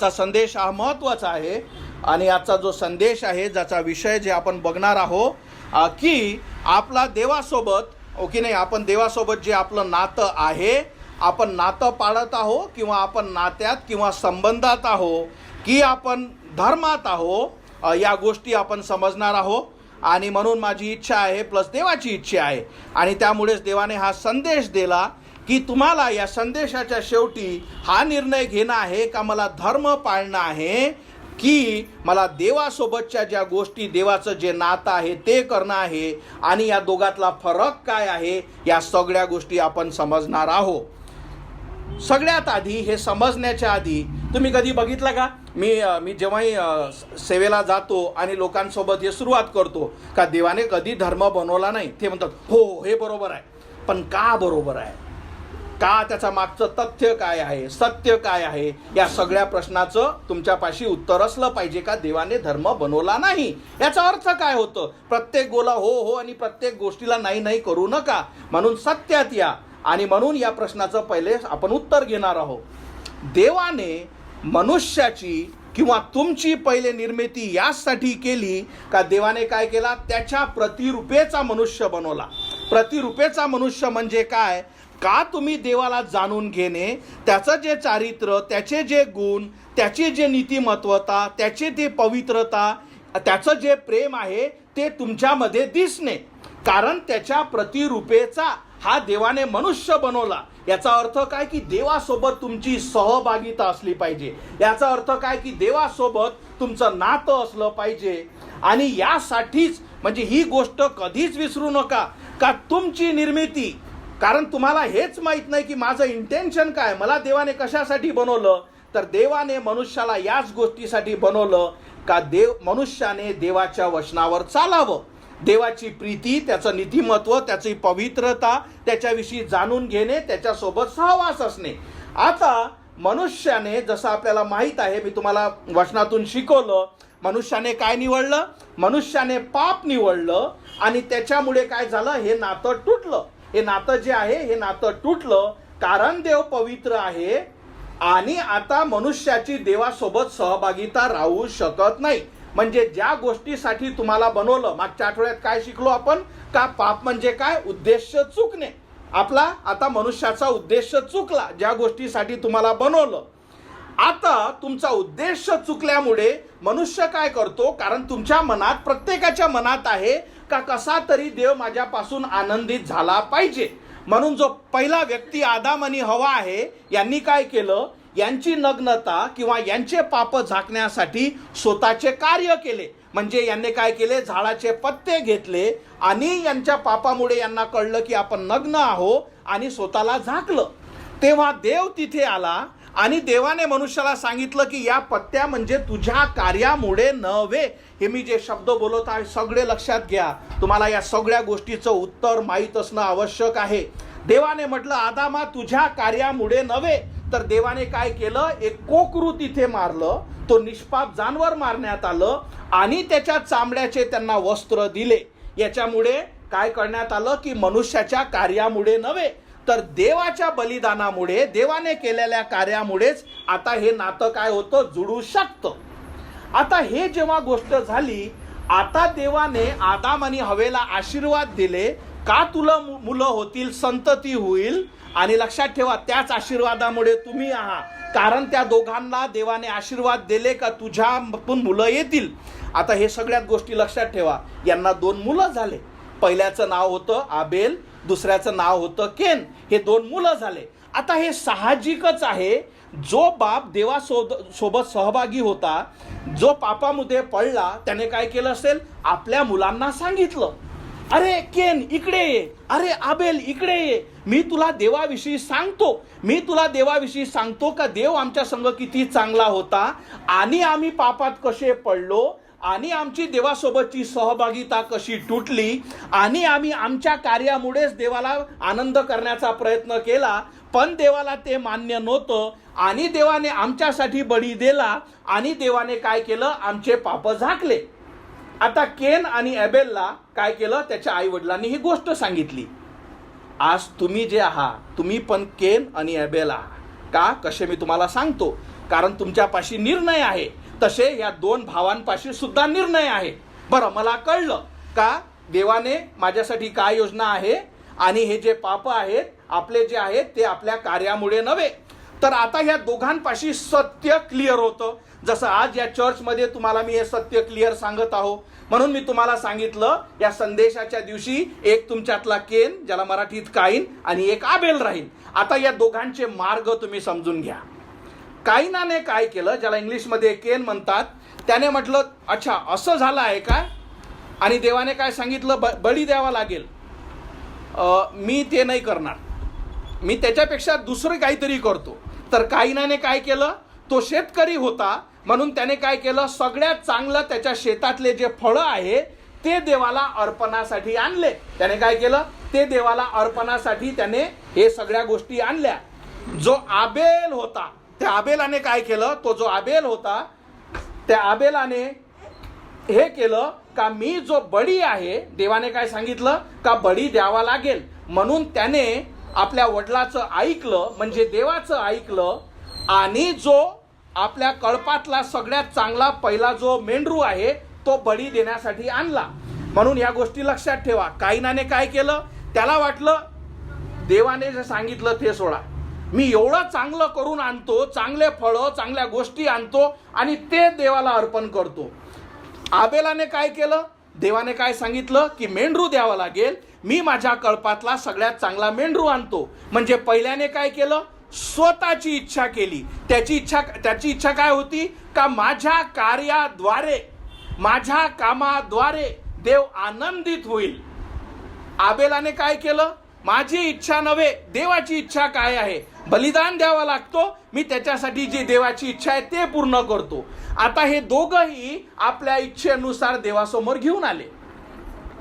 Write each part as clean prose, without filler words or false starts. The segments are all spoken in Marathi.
चा संदेश हा महत्त्वाचा आहे आणि आजचा जो संदेश आहे ज्याचा विषय जे आपण बघणार आहोत की आपला देवासोबत की नाही, आपण देवासोबत जे आपलं नातं आहे, आपण नातं पाळत आहोत किंवा आपण नात्यात किंवा संबंधात आहोत की आपण धर्मात आहोत, या गोष्टी आपण समजणार आहोत। आणि म्हणून माझी इच्छा आहे प्लस देवाची इच्छा आहे आणि त्यामुळेच देवाने हा संदेश दिला की तुम्हाला या संदेशाच्या शेवटी हा निर्णय घेणं आहे का मला धर्म पाळणं आहे की मला देवासोबतच्या ज्या गोष्टी, देवाचं जे नातं आहे ते करणं आहे आणि या दोघातला फरक काय आहे, या सगळ्या गोष्टी आपण समजणार आहोत। सगळ्यात आधी हे समजण्याच्या आधी तुम्ही कधी बघितलं का, मी जेव्हाही सेवेला जातो आणि लोकांसोबत हे सुरुवात करतो का देवाने कधी धर्म बनवला नाही, ते म्हणतात हो हे बरोबर आहे, पण का बरोबर आहे, का त्याचा मागचं तथ्य काय आहे, सत्य काय आहे, या सगळ्या प्रश्नाचं तुमच्यापाशी उत्तर असलं पाहिजे का देवाने धर्म बनवला नाही। याचा अर्थ काय होतं, प्रत्येक गोला हो हो आणि प्रत्येक गोष्टीला नाही नाही करू नका, म्हणून सत्यात या। आणि म्हणून या प्रश्नाचं पहिले आपण उत्तर घेणार आहोत। देवाने मनुष्याची किंवा तुमची पहिले निर्मिती यासाठी केली का देवाने काय केला, त्याच्या प्रतिरूपेचा मनुष्य बनवला। प्रतिरूपेचा मनुष्य म्हणजे काय, का तुम्ही देवाला जाणून घेणे, त्याचं जे चारित्र्य, त्याचे जे गुण, त्याची जे नीतिमत्वता, त्याचे ते पवित्रता, त्याचं जे प्रेम आहे ते तुमच्यामध्ये दिसणे, कारण त्याच्या प्रतिरूपेचा हा देवाने मनुष्य बनवला। याचा अर्थ काय की देवासोबत तुमची सहभागिता असली पाहिजे, याचा अर्थ काय की देवासोबत तुमचं नातं असलं पाहिजे। आणि यासाठीच म्हणजे ही गोष्ट कधीच विसरू नका का तुमची निर्मिती, कारण तुम्हाला हेच माहित नाही की माझं इंटेन्शन काय, मला देवाने कशासाठी बनवलं, तर देवाने मनुष्याला याच गोष्टीसाठी बनवलं का मनुष्याने देवाच्या वचनावर चालावं, देवाची प्रीती, त्याचं नीतिमत्व, त्याची पवित्रता, त्याच्याविषयी जाणून घेणे, त्याच्यासोबत सहवास असणे। आता मनुष्याने, जसं आपल्याला माहित आहे, मी तुम्हाला वचनातून शिकवलं, मनुष्याने काय निवडलं, मनुष्याने पाप निवडलं आणि त्याच्यामुळे काय झालं, हे नातं तुटलं। हे नातं जे आहे हे नातं तुटलं कारण देव पवित्र आहे आणि आता मनुष्याची देवासोबत सहभागिता राहू शकत नाही। म्हणजे ज्या गोष्टीसाठी तुम्हाला बनवलं, मागच्या आठवड्यात काय शिकलो आपण का पाप म्हणजे काय, उद्देश चुकणे। आपला आता मनुष्याचा उद्देश चुकला, ज्या गोष्टीसाठी तुम्हाला बनवलं। आता तुमचा उद्देश चुकल्यामुळे मनुष्य काय करतो, कारण तुमच्या मनात, प्रत्येकाच्या मनात आहे का कसा तरी देव माझ्यापासून आनंदित झाला पाहिजे, म्हणून जो पहिला व्यक्ती आदाम आणि हवा आहे यांनी काय केलं, यांची नग्नता किंवा यांचे पाप झाकण्यासाठी स्वतःचे कार्य केले। म्हणजे यांनी काय केले, झाडाचे पत्ते घेतले आणि यांच्या पापामुळे यांना कळलं की आपण नग्न आहोत आणि स्वतःला झाकलं। तेव्हा देव तिथे आला आणि देवाने मनुष्याला सांगितलं की या पत्त्या म्हणजे तुझ्या कार्यामुळे नव्हे। हे मी जे शब्द बोलत आहे सगळे लक्षात घ्या, तुम्हाला या सगळ्या गोष्टीचं उत्तर माहीत असणं आवश्यक आहे। देवाने म्हटलं आदामा तुझ्या कार्यामुळे नव्हे, तर देवाने काय केलं, एक कोकरू तिथे मारलं, तो निष्पाप जानवर मारण्यात आलं आणि त्याच्या चामड्याचे त्यांना वस्त्र दिले। याच्यामुळे काय करण्यात आलं की मनुष्याच्या कार्यामुळे नव्हे, तर देवाच्या बलिदानामुळे, देवाने केलेल्या कार्यामुळेच आता हे नातं काय होतं, जुळू शकतं। आता हे जेव्हा गोष्ट झाली, आता देवाने आदाम आणि हवेला आशीर्वाद दिले का तुला मुलं होतील, संतती होईल, आणि लक्षात ठेवा त्याच आशीर्वादामुळे तुम्ही आहात, कारण त्या दोघांना देवाने आशीर्वाद दिले का तुझ्यातून मुलं येतील। आता हे सगळ्यात गोष्टी लक्षात ठेवा, यांना 2 मुलं झाले, पहिल्याचं नाव होतं आबेल, दुसऱ्याचं नाव होतं केन, हे 2 मुलं झाले। आता हे साहजिकच आहे, जो बाप देवासोबत सहभागी होता, जो पापामध्ये पडला, त्याने काय केलं असेल, आपल्या मुलांना सांगितलं, अरे केन इकडे ये, अरे आबेल इकडे ये, मी तुला देवाविषयी सांगतो का देव आमच्या संग किती चांगला होता आणि आम्ही पापात कसे पडलो आणि आमची देवासोबतची सहभागिता कशी तुटली आणि आम्ही आमच्या कार्यामुळेच देवाला आनंद करण्याचा प्रयत्न केला, पण देवाला ते मान्य नव्हतं आणि देवाने आमच्यासाठी बळी दिला आणि देवाने काय केलं, आमचे पाप झाकले। आता केन आणि एबेलला काय केलं, त्याच्या आई वडिलांनी ही गोष्ट सांगितली। आज तुम्ही जे आहात, तुम्ही पण केन आणि एबेल आहात का, कसे मी तुम्हाला सांगतो, कारण तुमच्यापाशी निर्णय आहे. तसे या दोन भावांपाशी सुद्धा निर्णय आहे. बरं, मला कळलं का देवाने माझ्यासाठी काय योजना आहे, आणि हे जे पाप आहेत आपले जे आहेत ते आपल्या कार्यामुळे नव्हे. तर आता या दोघांपाशी सत्य क्लिअर होतं. जसं आज या चर्चमध्ये तुम्हाला मी हे सत्य क्लिअर सांगत आहो. म्हणून मी तुम्हाला सांगितलं या संदेशाच्या दिवशी एक तुमच्यातला केन, ज्याला मराठीत काईन, आणि एक आबेल राहील. आता या दोघांचे मार्ग तुम्ही समजून घ्या. काईनाने काय केलं, ज्याला इंग्लिशमध्ये केन म्हणतात, त्याने म्हटलं अच्छा असं झालं आहे का, आणि देवाने काय सांगितलं, बळी द्यावा लागेल. मी ते नाही करणार, मी त्याच्यापेक्षा दुसरं काहीतरी करतो. तर काईनाने काय केलं, तो शेतकरी होता म्हणून त्याने काय केलं, सगळ्यात चांगलं त्याच्या शेतातले जे फळं आहे ते देवाला अर्पणासाठी आणले. त्याने काय केलं, ते देवाला अर्पणासाठी त्याने हे सगळ्या गोष्टी आणल्या. जो आबेल होता, त्या आबेलाने काय केलं, तो जो आबेल होता त्या आबेलाने हे केलं का मी जो बळी आहे, देवाने काय सांगितलं का बळी द्यावा लागेल, म्हणून त्याने आपल्या वडिलाचं ऐकलं, म्हणजे देवाचं ऐकलं, आणि जो आपल्या कळपातला सगळ्यात चांगला पहिला जो मेंढरू आहे तो बळी देण्यासाठी आणला. म्हणून या गोष्टी लक्षात ठेवा. काईनाने काय केलं, त्याला वाटलं देवाने जे सांगितलं ते सोडा, मी एवढं चांगलं करून आणतो, चांगले फळं चांगल्या गोष्टी आणतो आणि ते देवाला अर्पण करतो. आबेलाने काय केलं, देवाने काय सांगितलं की मेंढरू द्यावा लागेल, मी माझ्या कळपातला सगळ्यात चांगला मेंढरू आणतो. म्हणजे पहिल्याने काय केलं, स्वतःची इच्छा केली. त्याची इच्छा काय होती का माझ्या कार्याद्वारे, माझ्या कामाद्वारे देव आनंदित होईल. आबेलाने काय केलं, माझी इच्छा नव्हे, देवाची इच्छा काय आहे, बलिदान द्यावा लागतो, मी त्याच्यासाठी जी देवाची इच्छा आहे ते पूर्ण करतो. आता हे दोघंही आपल्या इच्छेनुसार देवासमोर घेऊन आले.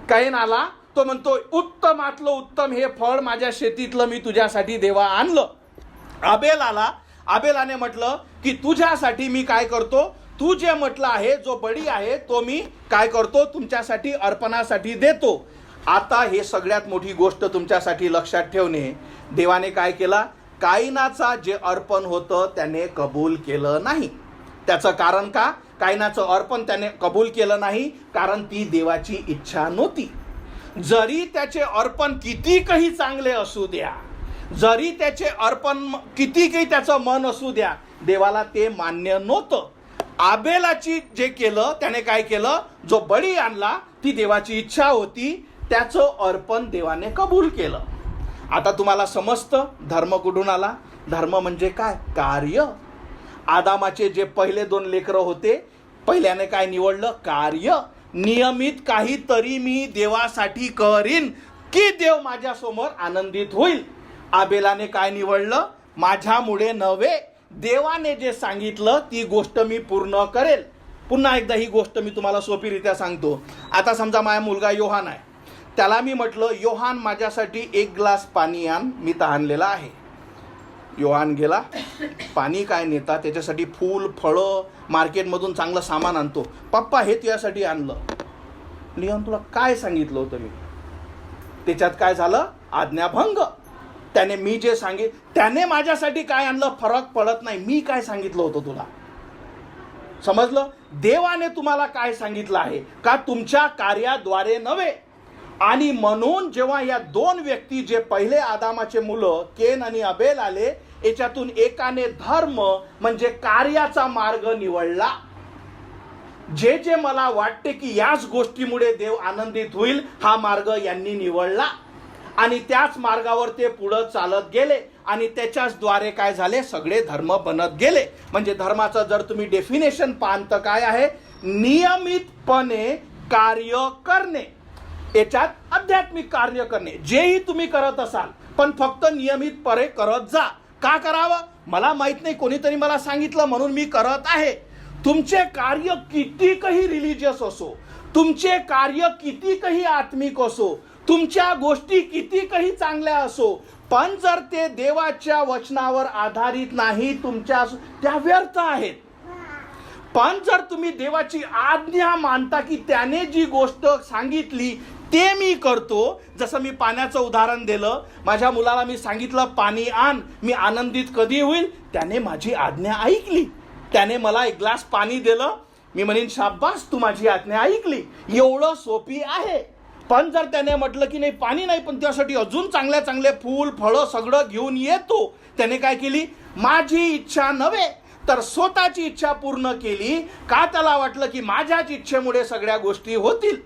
काईन आला, तो म्हणतो उत्तमातलं उत्तम हे फळ माझ्या शेतीतलं मी तुझ्यासाठी देवा आणलं. आबेल आला, आबेलाने म्हटलं की तुझ्यासाठी मी काय करतो, तू जे म्हटलं आहे जो बळी आहे तो मी काय करतो, तुमच्यासाठी अर्पणासाठी देतो. आता हे सगळ्यात मोठी गोष्ट तुमच्यासाठी लक्षात ठेवणे, देवाने काय केला, काईनाचा जे अर्पण होतं त्याने कबूल केलं नाही. त्याचं कारण का, काईनाचं अर्पण त्याने कबूल केलं नाही कारण ती देवाची इच्छा नव्हती. जरी त्याचे अर्पण किती काही चांगले असू द्या, जरी त्याचे अर्पण किती काही त्याचं मन असू द्या, देवाला ते मान्य नव्हतं. आबेलाची जे केलं त्याने काय केलं, जो बळी आणला ती देवाची इच्छा होती, त्याचं अर्पण देवाने कबूल केलं. आता तुम्हाला समजतं धर्म कुठून आला. धर्म म्हणजे काय, कार्य. आदामाचे जे पहिले 2 लेकरं होते, पहिल्याने काय निवडलं, कार्य. नियमित काहीतरी मी देवासाठी करीन की देव माझ्यासमोर आनंदित होईल. आबेलाने काय निवडलं, माझ्यामुळे नव्हे, देवाने जे सांगितलं ती गोष्ट मी पूर्ण करेल. पुन्हा एकदा ही गोष्ट मी तुम्हाला सोपीरित्या सांगतो. आता समजा माझा मुलगा योहान आहे, त्याला मी म्हटलं योहान माझ्यासाठी 1 ग्लास पाणी आण, मी तहानलेला आहे. योहान गेला, पाणी काय नेता, त्याच्यासाठी फूल फळं मार्केटमधून चांगलं सामान आणतो. पप्पा हे तुझ्यासाठी आणलं. लिओन तुला काय सांगितलं होतं मी, त्याच्यात काय झालं, आज्ञाभंग. त्याने मी जे त्याने माझ्यासाठी काय आणलं फरक पडत नाही, मी काय सांगितलं होतं तुला. समजलं, देवाने तुम्हाला काय सांगितलं आहे का, तुमच्या कार्याद्वारे नव्हे. आणि म्हणून जेव्हा या 2 व्यक्ती जे पहिले आदामाचे मुलं केन आणि अबेल आले, याच्यातून एकाने धर्म म्हणजे कार्याचा मार्ग निवडला. जे जे मला वाटते की याच गोष्टीमुळे देव आनंदित होईल हा मार्ग यांनी निवडला, आणि त्याच मार्गावर ते पुढे चालत गेले, आणि त्याच्याच द्वारे काय झाले, सगळे धर्म बनत गेले. म्हणजे धर्माचं जर तुम्ही डेफिनेशन पाहाल तर काय आहे, नियमितपणे कार्य करणे, याच्यात आध्यात्मिक कार्य करणे. जेही तुम्ही करत असाल पण फक्त नियमितपणे करत जा. का करावं मला माहित नाही, कोणीतरी मला सांगितलं म्हणून मी करत आहे. तुमचे कार्य किती काही रिलिजियस असो, तुमचे कार्य किती काही आत्मिक असो, तुमच्या गोष्टी किती काही चांगल्या असो, पण जर ते देवाच्या वचनावर आधारित नाही तुमच्या, त्या व्यर्थ आहेत. पण जर तुम्ही देवाची आज्ञा मानता की त्याने जी गोष्ट सांगितली ते मी करतो, जसं मी पाण्याचं उदाहरण दिलं, माझ्या मुलाला मी सांगितलं पाणी आण, मी आनंदित कधी होईल, त्याने माझी आज्ञा ऐकली. त्याने मला एक ग्लास पाणी दिलं, मी म्हणेन शाबास तू माझी आज्ञा ऐकली. एवढं सोपी आहे. पण जर त्याने म्हटलं की नाही पाणी नाही, पण त्यासाठी अजून चांगल्या चांगले फूल फळं सगळं घेऊन येतो, त्याने काय केली, माझी इच्छा नव्हे तर स्वतःची इच्छा पूर्ण केली. का त्याला वाटलं की माझ्याच इच्छेमुळे सगळ्या गोष्टी होतील.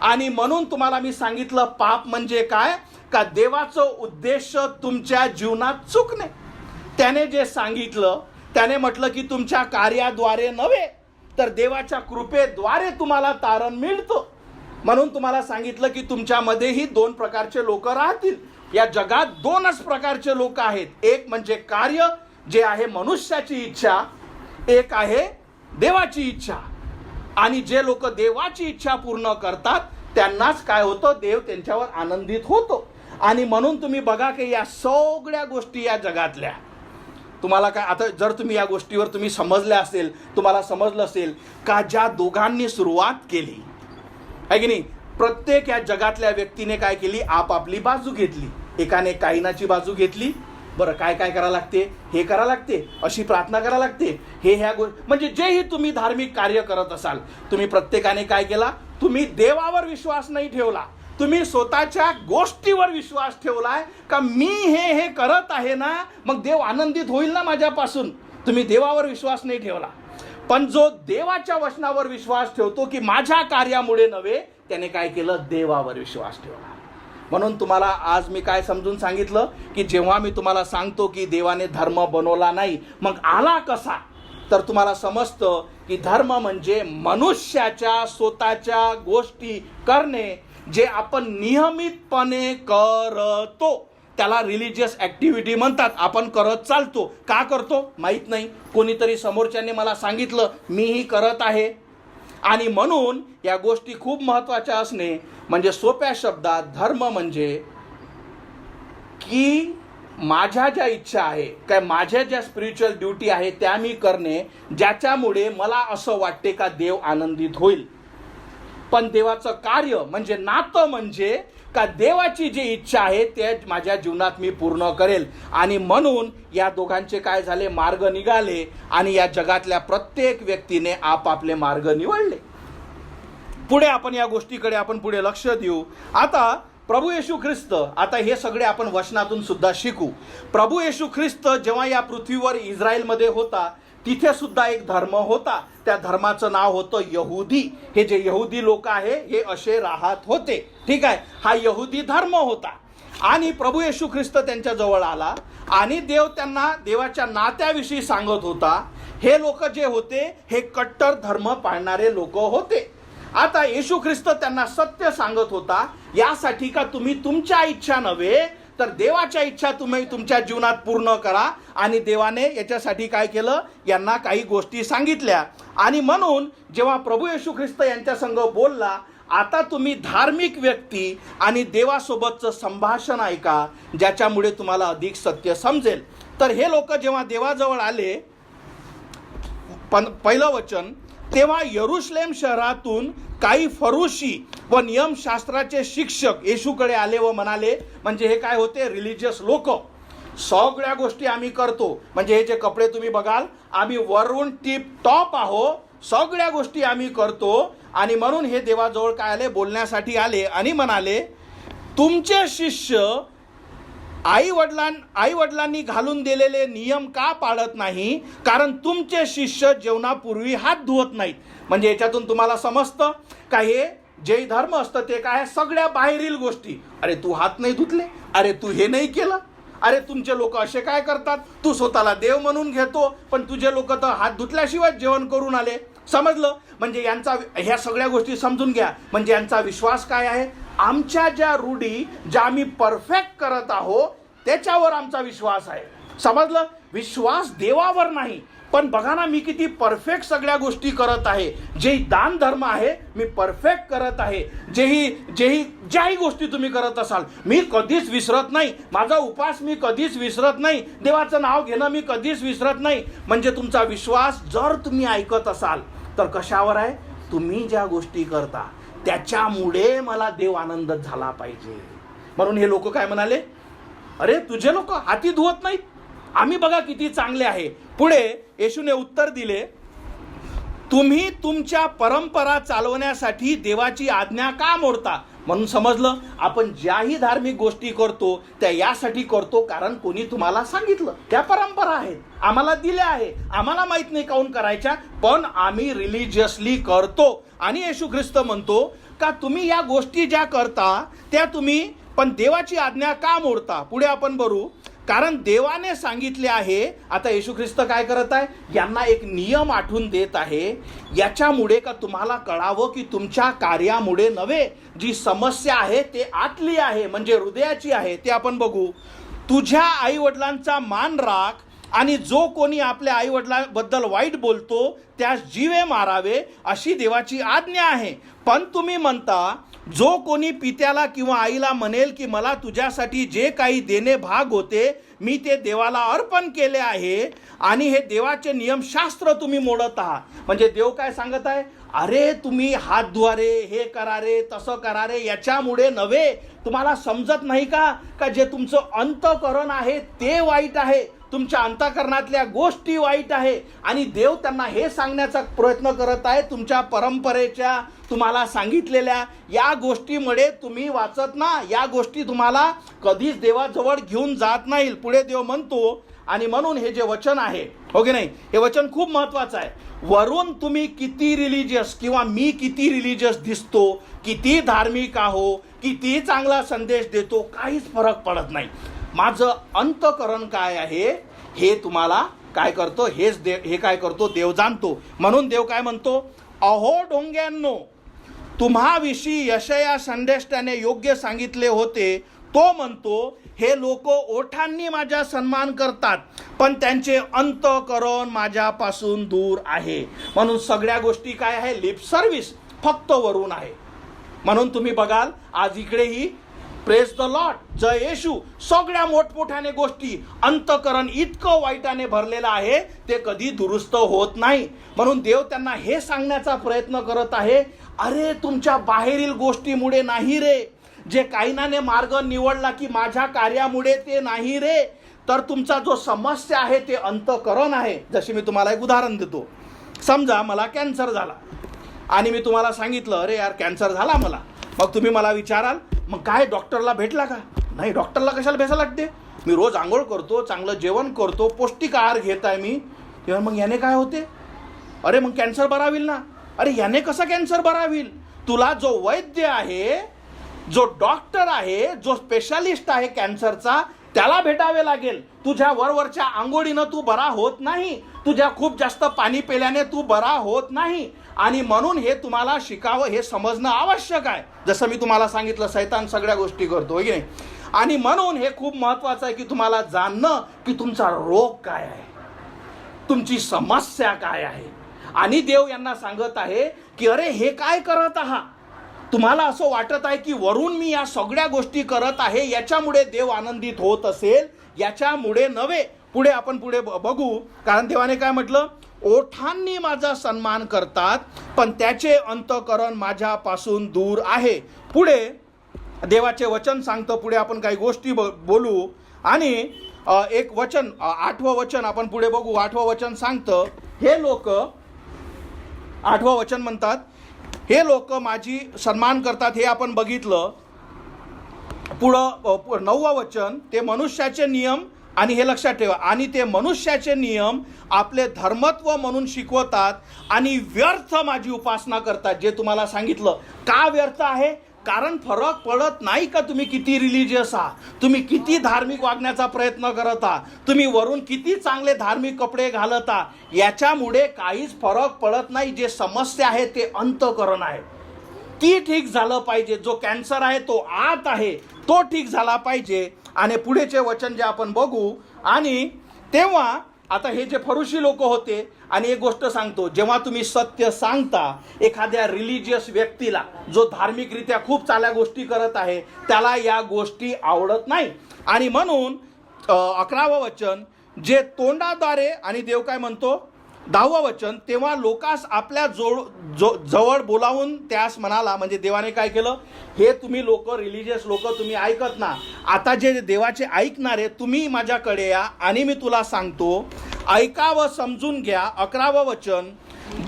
आणि म्हणून तुम्हाला मी सांगितलं पाप म्हणजे काय, का देवाचं उद्देश तुमच्या जीवनात चुकणे. त्याने जे सांगितलं, त्याने म्हटलं की तुमच्या कार्याद्वारे नव्हे तर देवाच्या कृपेद्वारे तुम्हाला तारण मिळतं. म्हणून तुम्हाला सांगितलं की तुमच्यामध्येही दोन प्रकारचे लोक राहतील. या जगात दोनच प्रकारचे लोक आहेत. एक म्हणजे कार्य जे आहे मनुष्याची इच्छा, एक आहे देवाची इच्छा. आणि जे लोक देवाची इच्छा पूर्ण करतात त्यांनाच काय होतं, देव त्यांच्यावर आनंदित होतो. आणि म्हणून तुम्ही बघा की या सगळ्या गोष्टी या जगातल्या तुम्हाला काय, आता जर तुम्ही या गोष्टीवर तुम्ही समजल्या असेल, तुम्हाला समजलं असेल का ज्या दोघांनी सुरुवात केली आहे की नाही, प्रत्येक या जगातल्या व्यक्तीने काय केली, आपापली बाजू घेतली. एकाने कायनाची बाजू घेतली. बरं काय काय करावं लागते, हे करावं लागते, अशी प्रार्थना करावं लागते, हे ह्या म्हणजे जेही तुम्ही धार्मिक कार्य करत असाल, तुम्ही प्रत्येकाने काय केला, तुम्ही देवावर विश्वास नाही ठेवला, तुम्ही स्वतःच्या गोष्टीवर विश्वास ठेवलाय का मी हे करत आहे ना, मग देव आनंदित होईल ना माझ्यापासून. तुम्ही देवावर विश्वास नाही ठेवला. पण जो देवाच्या वचनावर विश्वास ठेवतो की माझ्या कार्यामुळे नव्हे, त्याने काय केलं, देवावर विश्वास ठेवला. म्हणून तुम्हाला आज मी काय समजून सांगितलं की जेव्हा मी तुम्हाला सांगतो की देवाने धर्म बनवला नाही, मग आला कसा, तर तुम्हाला समजतं की धर्म म्हणजे मनुष्याच्या स्वतःच्या गोष्टी करणे जे आपण नियमितपणे करतो, त्याला रिलिजियस ऍक्टिव्हिटी म्हणतात. आपण करत चालतो. का करतो माहित नाही, कोणीतरी समोरच्याने मला सांगितलं, मीही करत आहे. आणि म्हणून या गोष्टी खूप महत्वाच्या असणे म्हणजे सोप्या शब्दात धर्म म्हणजे की माझ्या ज्या इच्छा आहे, काय माझ्या ज्या स्पिरिच्युअल ड्युटी आहे त्या मी करणे, ज्याच्यामुळे मला असं वाटते का देव आनंदित होईल. पण देवाचं कार्य म्हणजे नातं म्हणजे का देवाची जी इच्छा आहे ते माझ्या जीवनात मी पूर्ण करेल. आणि म्हणून या दोघांचे काय झाले, मार्ग निघाले आणि या जगातल्या प्रत्येक व्यक्तीने आपापले मार्ग निवडले. पुढे आपण या गोष्टीकडे आपण पुढे लक्ष देऊ. आता प्रभू येशू ख्रिस्त, आता हे सगळे आपण वचनातून सुद्धा शिकू. प्रभू येशू ख्रिस्त जेव्हा या पृथ्वीवर इस्रायलमध्ये होता, तिथे सुद्धा एक धर्म होता. त्या धर्माचं नाव होतं यहुदी. हे जे यहुदी लोक आहे हे असे राहत होते. ठीक आहे, हा यहुदी धर्म होता. आणि प्रभू येशू ख्रिस्त त्यांच्या जवळ आला आणि देव त्यांना देवाच्या नात्याविषयी सांगत होता. हे लोक जे होते हे कट्टर धर्म पाळणारे लोक होते. आता येशू ख्रिस्त त्यांना सत्य सांगत होता, यासाठी का तुम्ही तुमच्या इच्छा नव्हे तर देवाच्या इच्छा तुम्ही तुमच्या जीवनात पूर्ण करा. आणि देवाने याच्यासाठी काय केलं, यांना काही गोष्टी सांगितल्या. आणि म्हणून जेव्हा प्रभू येशू ख्रिस्त यांच्या संग बोलला, आता तुम्ही धार्मिक व्यक्ती आणि देवासोबतचं संभाषण ऐका, ज्याच्यामुळे तुम्हाला अधिक सत्य समजेल. तर हे लोक जेव्हा देवाजवळ आले, पहिलं वचन, तेव्हा यरुशलेम शहरातून काही फरुशी व नियमशास्त्राचे शिक्षक येशूकडे आले व म्हणाले, म्हणजे हे काय होते, रिलिजियस लोक, सगळ्या गोष्टी आम्ही करतो, म्हणजे हे जे कपडे तुम्ही बघाल आम्ही वरून टिप टॉप आहो, सगळ्या गोष्टी आम्ही करतो. आणि म्हणून हे देवाजवळ काय आले, बोलण्यासाठी आले आणि म्हणाले, तुमचे शिष्य आई वडिलांनी घालून दिलेले नियम का पाळत नाही, कारण तुमचे शिष्य जेवणापूर्वी हात धुवत नाहीत. म्हणजे याच्यातून तुम्हाला समजतं का हे जे धर्म असतं ते काय, सगळ्या बाहेरील गोष्टी. अरे तू हात नाही धुतले, अरे तू हे नाही केलं, अरे तुमचे लोक असे काय करतात, तू स्वतःला देव म्हणून घेतो पण तुझे लोक तर हात धुतल्याशिवाय जेवण करून आले. समजलं, म्हणजे यांचा ह्या सगळ्या गोष्टी समजून घ्या. म्हणजे यांचा विश्वास काय आहे, आमच्या ज्या रूढी ज्या आम्ही परफेक्ट करत आहोत त्याच्यावर आमचा विश्वास आहे. समजलं, विश्वास देवावर नाही. पण बघा ना, मी किती परफेक्ट सगळ्या गोष्टी करत आहे, जे दान धर्म आहे मी परफेक्ट करत आहे, ज्याही गोष्टी तुम्ही करत असाल मी कधीच विसरत नाही, माझा उपास मी कधीच विसरत नाही, देवाचं नाव घेणं मी कधीच विसरत नाही. म्हणजे तुमचा विश्वास जर तुम्ही ऐकत असाल तर कशावर आहे, तुम्ही ज्या गोष्टी करता त्याच्यामुळे मला देव आनंदित झाला पाहिजे. म्हणून हे लोक काय म्हणाले, अरे तुझे लोक हाती धुवत नाहीत, आम्ही बघा किती चांगले आहे. पुढे येशूने उत्तर दिले, तुम्ही तुमच्या परंपरा चालवण्यासाठी देवाची आज्ञा का मोडता? म्हणून समजलं, आपण ज्याही धार्मिक गोष्टी करतो त्या यासाठी करतो कारण कोणी तुम्हाला सांगितलं. त्या परंपरा आहेत, आम्हाला दिल्या आहे, आम्हाला माहित नाही काऊन करायच्या, पण आम्ही रिलिजियसली करतो. आणि येशू ख्रिस्त म्हणतो का तुम्ही या गोष्टी ज्या करता त्या तुम्ही पण देवाची आज्ञा का मोडता? पुढे आपण बघू, कारण देवाने सांगितले आहे. आता येशू ख्रिस्त काय करत आहे? यांना एक नियम आठवून देत आहे, याच्यामुळे का तुम्हाला कळावं की तुमच्या कार्यामुळे नव्हे, जी समस्या आहे ते आतली आहे, म्हणजे हृदयाची आहे. ते आपण बघू. तुझ्या आई वडिलांचा मान राख आणि जो कोणी आपल्या आई वडिलांबद्दल वाईट बोलतो त्यास जीवे मारावे, अशी देवाची आज्ञा आहे. पण तुम्ही म्हणता, जो कोणी पित्याला किंवा आईला म्हणेल की मला तुझ्यासाठी जे काही देणे भाग होते मी ते देवाला अर्पण केले आहे, आणि हे देवाचे नियमशास्त्र तुम्ही मोडत आहात. म्हणजे देव काय सांगत आहे? अरे तुम्ही हात धुवा रे, हे करा रे, तसं करा रे, याच्यामुळे नव्हे. तुम्हाला समजत नाही का जे तुमचं अंतःकरण आहे ते वाईट आहे, तुमच्या अंतःकरणातल्या गोष्टी वाईट आहे. आणि देव त्यांना हे सांगण्याचा प्रयत्न करत आहे, तुमच्या परंपरेच्या तुम्हाला सांगितलेल्या या गोष्टीमुळे तुम्ही वाचत ना, या गोष्टी तुम्हाला कधीच देवाजवळ घेऊन जात नाही. पुढे देव म्हणतो, आणि म्हणून हे जे वचन आहे, हो की नाही, हे वचन खूप महत्वाचं आहे. वरून तुम्ही किती रिलिजियस किंवा मी किती रिलिजियस दिसतो, किती धार्मिक आहो, किती चांगला संदेश देतो, काहीच फरक पडत नाही. माझं अंतःकरण काय आहे हे तुम्हाला काय करतो, हे काय करतो देव जाणतो. म्हणून देव काय म्हणतो, अहो डोंग्यांनो, तुम्हाविषयी यशाया संदेष्टाने योग्य सांगितले होते. तो म्हणतो, हे लोक ओठांनी माझा सन्मान करतात पण त्यांचे अंतःकरण माझ्यापासून दूर आहे. म्हणून सगळ्या गोष्टी काय आहे? लिप सर्व्हिस, फक्त वरून आहे. म्हणून तुम्ही बघाल आज इकडेही प्रेज द लॉर्ड, जय येशू, सगळ्या मोठमोठ्याने गोष्टी, अंतःकरण इतकं वाईटाने भरलेलं आहे ते कधी दुरुस्त होत नाही. म्हणून देव त्यांना हे सांगण्याचा प्रयत्न करत आहे, अरे तुमच्या बाहेरील गोष्टीमुळे नाही रे, जे कायनाने मार्ग निवडला की माझ्या कार्यामुळे ते नाही रे, तर तुमचा जो समस्या आहे ते अंतःकरण आहे. जशी मी तुम्हाला एक उदाहरण देतो. समजा मला कॅन्सर झाला आणि मी तुम्हाला सांगितलं, अरे यार कॅन्सर झाला मला. मग तुम्ही मला विचाराल, मग काय डॉक्टरला भेटला का? नाही, डॉक्टरला कशाला भेटायला लागते? मी रोज आंघोळ करतो, चांगलं जेवण करतो, पौष्टिक आहार घेत आहे मी, तेव्हा मग याने काय होते? अरे मग कॅन्सर बरा होईल ना. अरे याने कसा कॅन्सर बरा होईल? तुला जो वैद्य आहे, जो डॉक्टर आहे, जो स्पेशालिस्ट आहे कॅन्सरचा, त्याला भेटावे लागेल. तुझ्या वरवरच्या आंघोळीनं तू बरा होत नाही, तुझ्या खूप जास्त पाणी पिल्याने तू बरा होत नाही. आणि म्हणून हे तुम्हाला शिकावं, हे समजणं आवश्यक आहे. जसं मी तुम्हाला सांगितलं, सैतान सगळ्या गोष्टी करतो, की नाही. आणि म्हणून हे खूप महत्वाचं आहे की तुम्हाला जाणणं की तुमचा रोग काय आहे, तुमची समस्या काय आहे. आणि देव यांना सांगत आहे की अरे हे काय करत आहात? तुम्हाला असं वाटत आहे की वरून मी या सगळ्या गोष्टी करत आहे याच्यामुळे देव आनंदित होत असेल, याच्यामुळे नव्हे. पुढे आपण बघू, कारण देवाने काय म्हटलं, ओठांनी माझा सन्मान करतात पण त्याचे अंतःकरण माझ्यापासून दूर आहे. पुढे देवाचे वचन सांगतं, पुढे आपण काही गोष्टी बोलू. आणि एक वचन, 8वं वचन आपण पुढे बघू. 8वं वचन सांगतं, हे लोक, 8वं वचन म्हणतात, हे लोक माझी सन्मान करतात, हे आपण बघितलं. पुढं 9वं वचन, ते मनुष्याचे नियम, आणि हे लक्षात ठेवा, आणि ते मनुष्याचे नियम आपले धर्मत्व म्हणून शिकवतात आणि व्यर्थ माझी उपासना करतात. जे तुम्हाला सांगितलं, का व्यर्थ आहे? कारण फरक पडत नाही का तुम्ही किती रिलिजियस आहात, तुम्ही किती धार्मिक वागण्याचा प्रयत्न करत आहात, तुम्ही वरून किती चांगले धार्मिक कपडे घालत आहात, याच्यामुळे काहीच फरक पडत नाही. जे समस्या आहे ते अंतःकरण आहे, ती ठीक झालं पाहिजे. जो कॅन्सर आहे तो आत आहे, तो ठीक झाला पाहिजे. आणि पुढेचे वचन जे आपण बघू. आणि तेव्हा आता हे जे फरुशी लोक होते, आणि एक गोष्ट सांगतो, जेव्हा तुम्ही सत्य सांगता एखाद्या रिलिजियस व्यक्तीला, जो धार्मिकरित्या खूप चांगल्या गोष्टी करत आहे, त्याला या गोष्टी आवडत नाही. आणि म्हणून 11वं वचन, जे तोंडाद्वारे, आणि देव काय म्हणतो, 10वा वचन, तेव्हा लोकास आपल्या जवळ बोलावून त्यास म्हणाला, म्हणजे देवाने काय केलं, हे तुम्ही लोक, रिलिजियस लोक, तुम्ही ऐकत ना, आता जे देवाचे ऐकणारे तुम्ही माझ्याकडे या आणि मी तुला सांगतो, ऐका व समजून घ्या. 11वा वचन,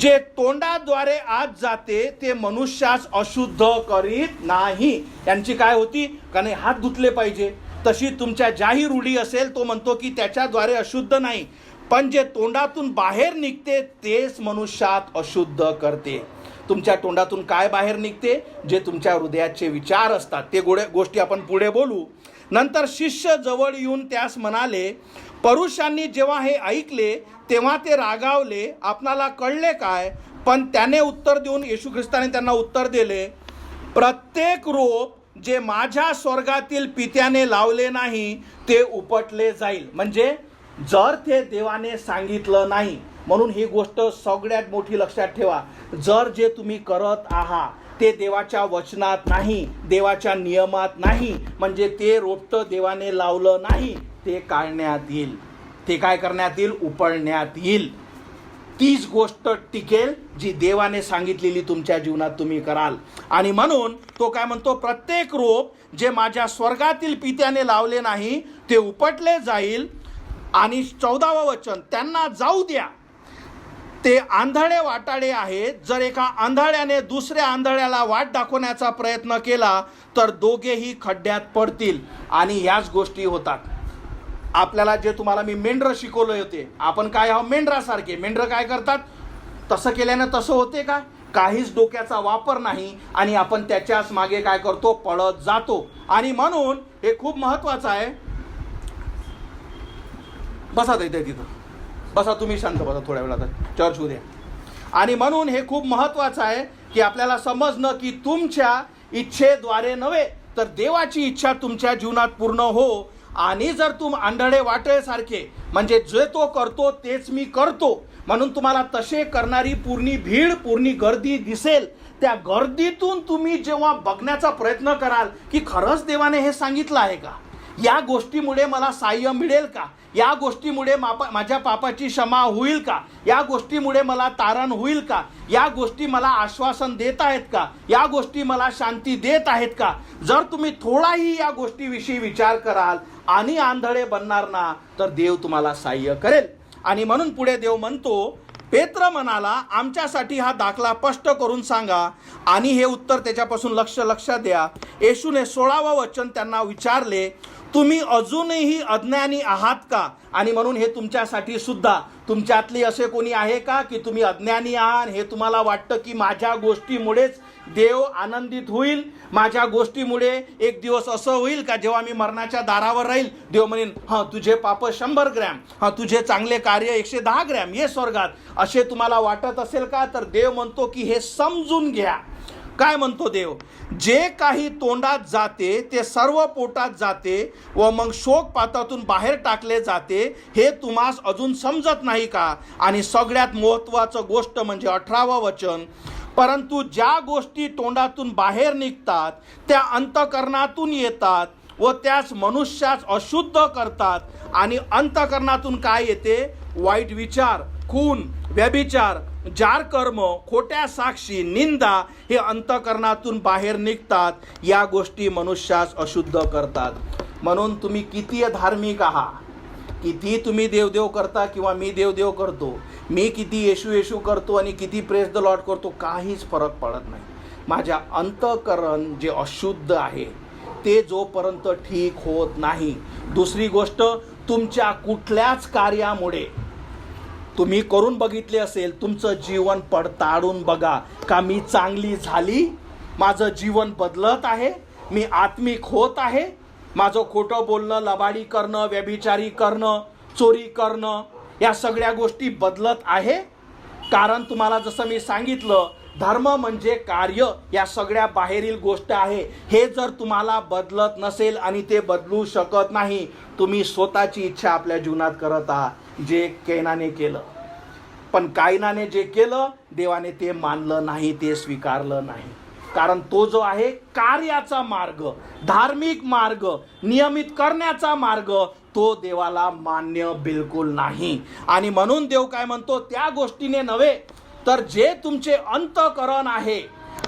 जे तोंडाद्वारे आत जाते ते मनुष्यास अशुद्ध करीत नाही. त्यांची काय होती, का नाही हात धुतले पाहिजे, तशी तुमच्या ज्याही रूढी असेल तो म्हणतो की त्याच्याद्वारे अशुद्ध नाही, पण जे तोंडातून बाहेर निघते तेच मनुष्यात अशुद्ध करते. तुमच्या तोंडातून काय बाहेर निघते, जे तुमच्या हृदयाचे विचार असतात, ते गोष्टी आपण पुढे बोलू. नंतर शिष्य जवळ येऊन त्यास म्हणाले, पुरुषांनी जेव्हा हे ऐकले तेव्हा ते रागावले, आपणाला कळले काय? पण त्याने उत्तर देऊन, येशू ख्रिस्ताने त्यांना उत्तर दिले, प्रत्येक रोप जे माझ्या स्वर्गातील पित्याने लावले नाही ते उपटले जाईल. म्हणजे जर ते देवाने सांगितलं नाही, म्हणून ही गोष्ट सगळ्यात मोठी लक्षात ठेवा, जर जे तुम्ही करत आहात ते देवाच्या वचनात नाही, देवाच्या नियमात नाही, म्हणजे ते रोपटं देवाने लावलं नाही, ते काढण्यात येईल, ते काय करण्यात येईल, उपळण्यात येईल. तीच गोष्ट टिकेल जी देवाने सांगितलेली तुमच्या जीवनात तुम्ही कराल. आणि म्हणून तो काय म्हणतो, प्रत्येक रोप जे माझ्या स्वर्गातील पित्याने लावले नाही ते उपटले जाईल. आणि 14वा वचन, त्यांना जाऊ द्या, ते आंधळे वाटाडे आहेत, जर एका आंधळ्याने दुसऱ्या आंधळ्याला वाट दाखवण्याचा प्रयत्न केला तर दोघेही खड्ड्यात पडतील. आणि ह्याच गोष्टी होतात. आपल्याला जे तुम्हाला मी मेंढरं शिकवले होते, आपण काय आहोत, मेंढरासारखे. मेंढरं काय करतात, तसं केल्यानं तसं होते का, काहीच डोक्याचा वापर नाही, आणि आपण त्याच्याच मागे काय करतो, पळत जातो. आणि म्हणून हे खूप महत्वाचं आहे. बसा तिथं बसा, तुम्ही शांत बसा, थोड्या वेळात चर्च होऊ द्या. आणि म्हणून हे खूप महत्वाचं आहे की आपल्याला समजणं की तुमच्या इच्छेद्वारे नव्हे तर देवाची इच्छा तुमच्या जीवनात पूर्ण हो. आणि जर आंधळे वाटेसारखे, म्हणजे जे तो करतो तेच मी करतो, म्हणून तुम्हाला तसे करणारी पूर्णी भीड, पूर्णी गर्दी दिसेल, त्या गर्दीतून तुम्ही जेव्हा बघण्याचा प्रयत्न कराल की खरंच देवाने हे सांगितलं आहे का, या गोष्टीमुळे मला साह्य मिळेल का, या गोष्टीमुळे माझ्या पापाची क्षमा होईल का, या गोष्टीमुळे मला तारण होईल का, या गोष्टी मला आश्वासन देत आहेत का, या गोष्टी मला शांती देत आहेत का, जर तुम्ही थोडाही या गोष्टीविषयी विचार कराल आणि आंधळे बनणार ना, तर देव तुम्हाला साह्य करेल. आणि म्हणून पुढे देव म्हणतो, पेत्र म्हणाला, आमच्यासाठी हा दाखला स्पष्ट करून सांगा. आणि हे उत्तर त्याच्यापासून लक्ष द्या. येशूने 16वा वचन त्यांना विचारले, तुम्ही अजूनही अज्ञानी आहात का? आणि म्हणून हे तुमच्यासाठी सुद्धा, तुमच्यातली असे कोणी आहे का की तुम्ही अज्ञानी आहात, हे तुम्हाला वाटतं की माझ्या गोष्टीमुळेच देव आनंदित होईल, माझ्या गोष्टीमुळे एक दिवस असं होईल का जेव्हा मी मरणाच्या दारावर राहील, देव म्हणेन, हां तुझे पाप 100 ग्रॅम, हां तुझे चांगले कार्य 110 ग्रॅम, ये स्वर्गात, असे तुम्हाला वाटत असेल का? तर देव म्हणतो की हे समजून घ्या. काय म्हणतो देव, जे काही तोंडात जाते ते सर्व पोटात जाते व मग शोकपातातून बाहेर टाकले जाते, हे तुम्हास अजून समजत नाही का? आणि सगळ्यात महत्त्वाचं गोष्ट म्हणजे 18वा वचन, परंतु ज्या गोष्टी तोंडातून बाहेर निघतात त्या अंतःकरणातून येतात व त्यास मनुष्यास अशुद्ध करतात. आणि अंतःकरणातून काय येते, वाईट विचार, खून, व्यभिचार, जार कर्म, खोट्या साक्षी, निंदा, हे अंतःकरणातून बाहेर निघतात. या गोष्टी मनुष्यास अशुद्ध करतात. म्हणून तुम्ही किती धार्मिक आहात, किती तुम्ही देवदेव करता किंवा मी देवदेव करतो, मी किती येशू येशू करतो आणि किती प्रेज द लॉर्ड करतो, काहीच फरक पडत नाही. माझ्या अंतःकरण जे अशुद्ध आहे ते जोपर्यंत ठीक होत नाही. दुसरी गोष्ट, तुमच्या कुठल्याच कार्यामुळे तुम्ही करून बघितले असेल, तुमचं जीवन पडताळून बघा का मी चांगली झाली, माझं जीवन बदलत आहे, मी आत्मिक होत आहे, माझं खोटं बोलणं, लबाडी करणं, व्यभिचारी करणं, चोरी करणं, या सगळ्या गोष्टी बदलत आहे. कारण तुम्हाला जसं मी सांगितलं, धर्म म्हणजे कार्य, या सगळ्या बाहेरील गोष्ट आहे. हे जर तुम्हाला बदलत नसेल आणि ते बदलू शकत नाही, तुम्ही स्वतःची इच्छा आपल्या जीवनात करत आहात, जे कैनाने केलं. पण कायनाने जे केलं, देवाने ते मानलं नाही, ते स्वीकारलं नाही. कारण तो जो आहे कार्याचा मार्ग, धार्मिक मार्ग, नियमित करण्याचा मार्ग, तो देवाला मान्य बिलकुल नाही. आणि म्हणून देव काय म्हणतो, त्या गोष्टीने नव्हे तर जे तुमचे अंतःकरण आहे.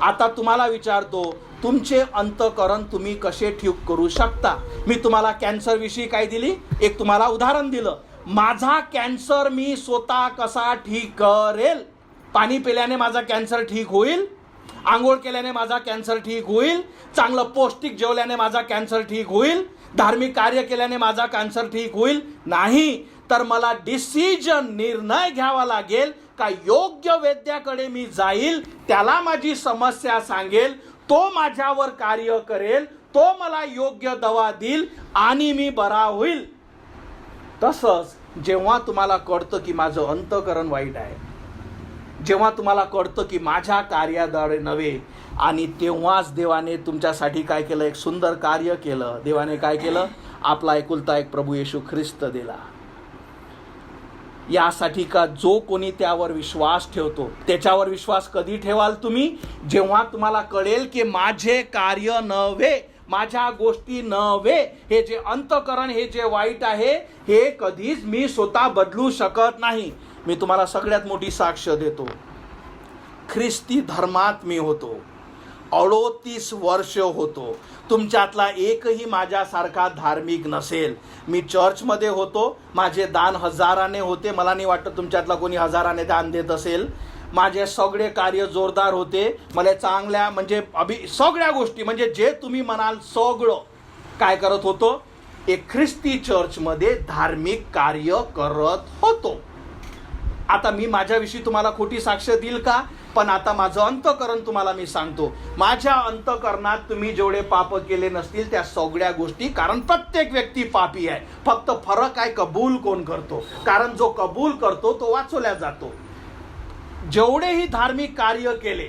आता तुम्हाला विचारतो, तुमचे अंतःकरण तुम्ही कसे ठीक करू शकता? मी तुम्हाला कॅन्सर विषयी काय दिली, एक तुम्हाला उदाहरण दिलं. माझा कॅन्सर मी स्वतः कसा ठीक करेल? पाणी पिल्याने माझा कॅन्सर ठीक होईल? आंघोळ केल्याने माझा कॅन्सर ठीक होईल? चांगलं पौष्टिक जेवल्याने माझा कॅन्सर ठीक होईल? धार्मिक कार्य केल्याने माझा कॅन्सर ठीक होईल? नाही. तर मला डिसिजन, निर्णय घ्यावा लागेल का योग्य वैद्याकडे मी जाईल, त्याला माझी समस्या सांगेल, तो माझ्यावर कार्य करेल, तो मला योग्य दवा देईल आणि मी बरा होईल. तसंच जेव्हा तुम्हाला कळतं की माझं अंतःकरण वाईट आहे, जेव्हा तुम्हाला कळतं की माझ्या कार्याद्वारे नव्हे, आणि तेव्हाच देवाने तुमच्यासाठी काय केलं, एक सुंदर कार्य केलं. देवाने काय केलं, आपला एकुलता एक प्रभू येशू ख्रिस्त दिला. यासाठी का जो कोणी त्यावर विश्वास ठेवतो. त्याच्यावर विश्वास कधी ठेवाल तुम्ही? जेव्हा तुम्हाला कळेल की माझे कार्य नव्हे, माझ्या गोष्टी नव्हे, हे जे अंतःकरण, हे जे वाईट आहे, हे कधीच मी स्वतः बदलू शकत नाही. मी तुम्हाला सगळ्यात मोठी साक्ष देतो. ख्रिस्ती धर्मात मी होतो, 38 वर्ष होतो. तुमच्यातला एकही माझ्यासारखा धार्मिक नसेल. मी चर्चमध्ये होतो, माझे दान हजाराने होते. मला नाही वाटत तुमच्यातला कोणी हजाराने दान देत असेल. माझे सगळे कार्य जोरदार होते. मला चांगल्या म्हणजे सगळ्या गोष्टी, म्हणजे जे तुम्ही म्हणाल सगळं काय करत होतो, एक ख्रिस्ती चर्चमध्ये धार्मिक कार्य करत होतो. आता मी माझ्याविषयी तुम्हाला खोटी साक्ष देईल का? पण आता माझं अंतःकरण तुम्हाला मी सांगतो. माझ्या अंतःकरणात तुम्ही जेवढे पाप केले नसतील त्या सगळ्या गोष्टी, कारण प्रत्येक व्यक्ती पापी आहे. फक्त फरक आहे कबूल कोण करतो. कारण जो कबूल करतो तो वाचवल्या जातो. जेवढेही धार्मिक कार्य केले,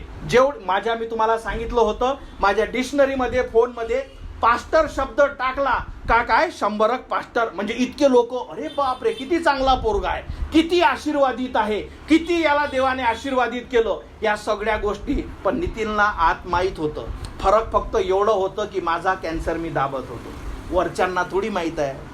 मी तुम्हाला सांगितलं होतं, माझ्या डिक्शनरीमध्ये, फोनमध्ये पास्टर शब्द टाकला का काय 100 पास्टर, म्हणजे इतके लोक, अरे बापरे किती चांगला पोरगा आहे, किती आशीर्वादित आहे, किती याला देवाने आशीर्वादित केलं, या सगळ्या गोष्टी. पण नितीनला आत माहीत होतं. फरक फक्त एवढं होतं की माझा कॅन्सर मी दाबत होतो. वरच्यांना थोडी माहीत आहे.